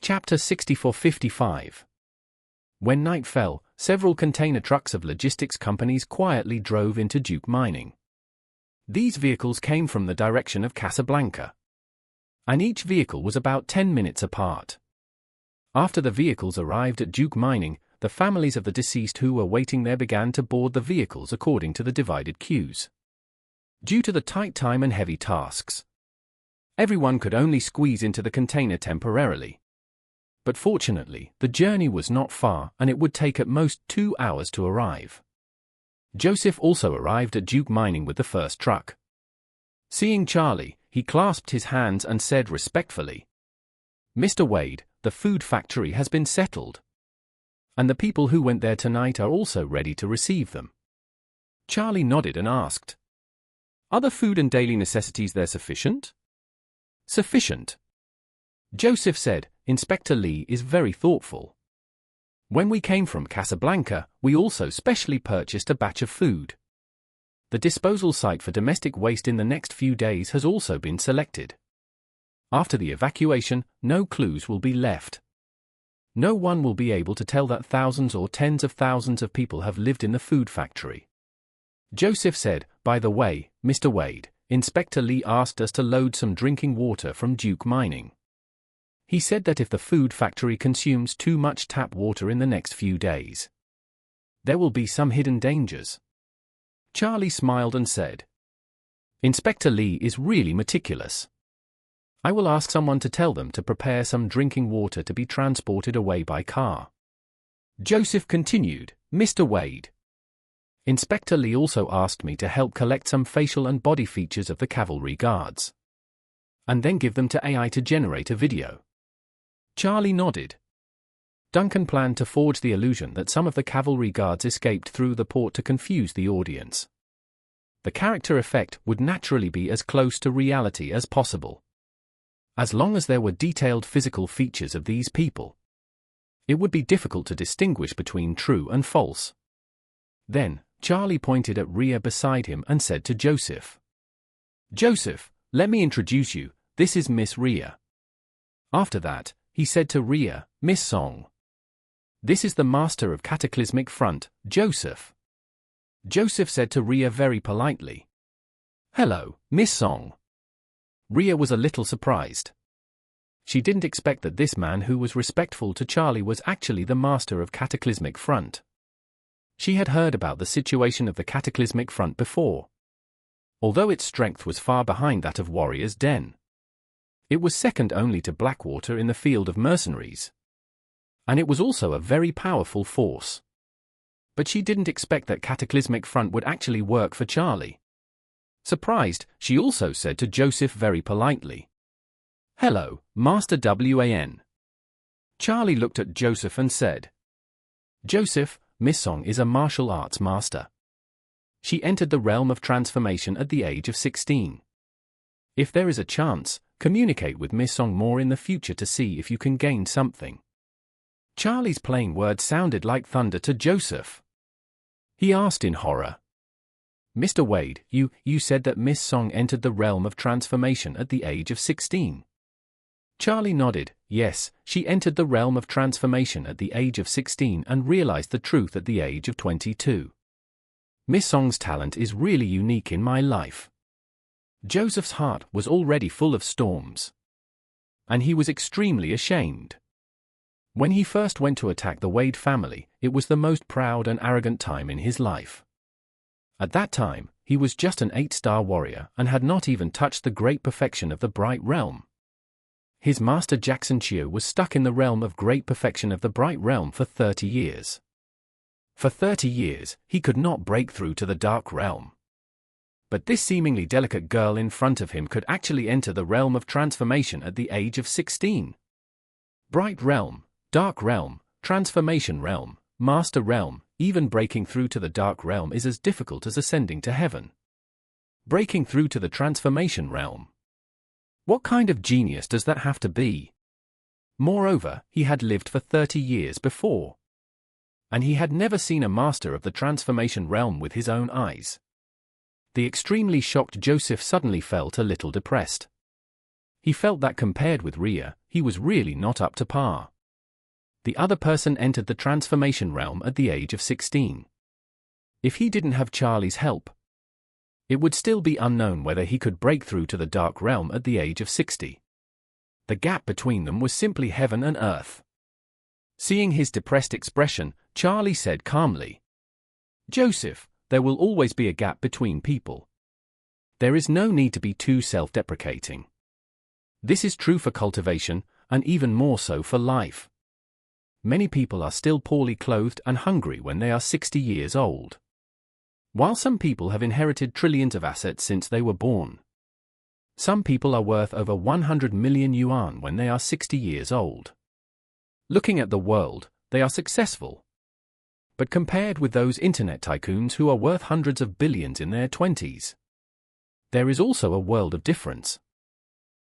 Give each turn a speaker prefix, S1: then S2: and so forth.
S1: Chapter 64-55. When night fell, several container trucks of logistics companies quietly drove into Duke Mining. These vehicles came from the direction of Casablanca, and each vehicle was about 10 minutes apart. After the vehicles arrived at Duke Mining, the families of the deceased who were waiting there began to board the vehicles according to the divided queues. Due to the tight time and heavy tasks, everyone could only squeeze into the container temporarily. But fortunately, the journey was not far and it would take at most 2 hours to arrive. Joseph also arrived at Duke Mining with the first truck. Seeing Charlie, he clasped his hands and said respectfully, "Mr. Wade, the food factory has been settled. And the people who went there tonight are also ready to receive them." Charlie nodded and asked, "Are the food and daily necessities there sufficient?" "Sufficient," Joseph said. "Inspector Lee is very thoughtful. When we came from Casablanca, we also specially purchased a batch of food. The disposal site for domestic waste in the next few days has also been selected. After the evacuation, no clues will be left. No one will be able to tell that thousands or tens of thousands of people have lived in the food factory." Joseph said, "By the way, Mr. Wade, Inspector Lee asked us to load some drinking water from Duke Mining. He said that if the food factory consumes too much tap water in the next few days, there will be some hidden dangers." Charlie smiled and said, "Inspector Lee is really meticulous. I will ask someone to tell them to prepare some drinking water to be transported away by car." Joseph continued, "Mr. Wade, Inspector Lee also asked me to help collect some facial and body features of the cavalry guards, and then give them to AI to generate a video." Charlie nodded. Duncan planned to forge the illusion that some of the cavalry guards escaped through the port to confuse the audience. The character effect would naturally be as close to reality as possible. As long as there were detailed physical features of these people, it would be difficult to distinguish between true and false. Then, Charlie pointed at Rhea beside him and said to Joseph, "Joseph, let me introduce you, this is Miss Rhea." After that, he said to Rhea, "Miss Song, this is the master of Cataclysmic Front, Joseph." Joseph said to Rhea very politely, "Hello, Miss Song." Rhea was a little surprised. She didn't expect that this man who was respectful to Charlie was actually the master of Cataclysmic Front. She had heard about the situation of the Cataclysmic Front before. Although its strength was far behind that of Warrior's Den, it was second only to Blackwater in the field of mercenaries. And it was also a very powerful force. But she didn't expect that Cataclysmic Front would actually work for Charlie. Surprised, she also said to Joseph very politely, "Hello, Master WAN." Charlie looked at Joseph and said, "Joseph, Miss Song is a martial arts master. She entered the realm of transformation at the age of 16. If there is a chance, communicate with Miss Song more in the future to see if you can gain something." Charlie's plain words sounded like thunder to Joseph. He asked in horror, "Mr. Wade, you said that Miss Song entered the realm of transformation at the age of 16. Charlie nodded. Yes, she entered the realm of transformation at the age of 16 and realized the truth at the age of 22. Miss Song's talent is really unique in my life." Joseph's heart was already full of storms, and he was extremely ashamed. When he first went to attack the Wade family, it was the most proud and arrogant time in his life. At that time, he was just an 8-star warrior and had not even touched the great perfection of the Bright Realm. His master Jackson Chio was stuck in the realm of great perfection of the Bright Realm for 30 years. For 30 years, he could not break through to the Dark Realm. But this seemingly delicate girl in front of him could actually enter the realm of transformation at the age of 16. Bright Realm, Dark Realm, Transformation Realm, Master Realm, even breaking through to the Dark Realm is as difficult as ascending to heaven. Breaking through to the Transformation Realm. What kind of genius does that have to be? Moreover, he had lived for 30 years before, and he had never seen a master of the Transformation Realm with his own eyes. The extremely shocked Joseph suddenly felt a little depressed. He felt that compared with Ria, he was really not up to par. The other person entered the transformation realm at the age of 16. If he didn't have Charlie's help, it would still be unknown whether he could break through to the dark realm at the age of 60. The gap between them was simply heaven and earth. Seeing his depressed expression, Charlie said calmly, "Joseph, there will always be a gap between people. There is no need to be too self-deprecating. This is true for cultivation, and even more so for life. Many people are still poorly clothed and hungry when they are 60 years old. While some people have inherited trillions of assets since they were born, some people are worth over 100 million yuan when they are 60 years old. Looking at the world, they are successful. But compared with those internet tycoons who are worth hundreds of billions in their 20s, there is also a world of difference.